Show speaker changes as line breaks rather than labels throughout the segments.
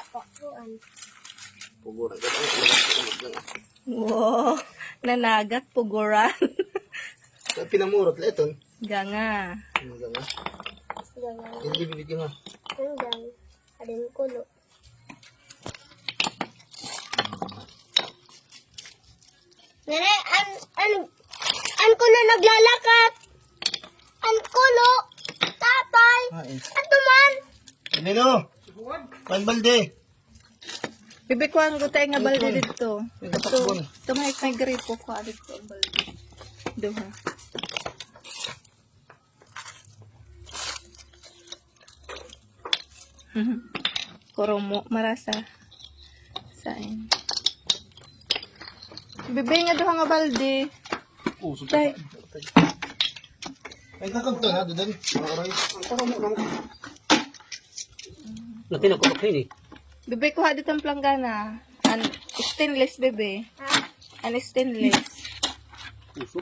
Pakuan.
Puguran ka.
Wow. Nanagat, puguran.
Sa pinamurot la ito.
Ganga.
Ano nga?
Ganyan.
Hindi bibig nga.
Hanggang. Ading kulo. Nere, an kulo naglalakat. An kulo. Tatay. Ato man.
Nino! Panbalde!
Bibikuan ko tayo nga balde dito.
May
Ito,
katakbon.
ito may gripo ko dito ang balde. Duha. Kurumo, marasa. Sain. Bibi nga duha nga balde.
Puso
Tay.
Ay, kakagto na, doon. Mga oray.
Natin ako kayo eh.
Bibi kuha dito ang planggana. An stainless bebe. An stainless.
Puso.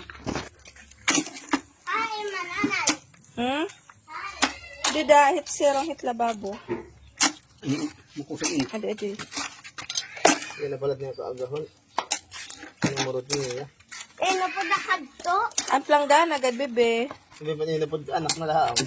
Ay, mananay.
Di dahit sirong hit lababo.
Mukusin.
Adi.
Yan na palat niya kaagahon. Pinamurot niya.
Eh, napadakad to.
Ang planggana gad bebe.
Sabi pa niya na po anak na lahang.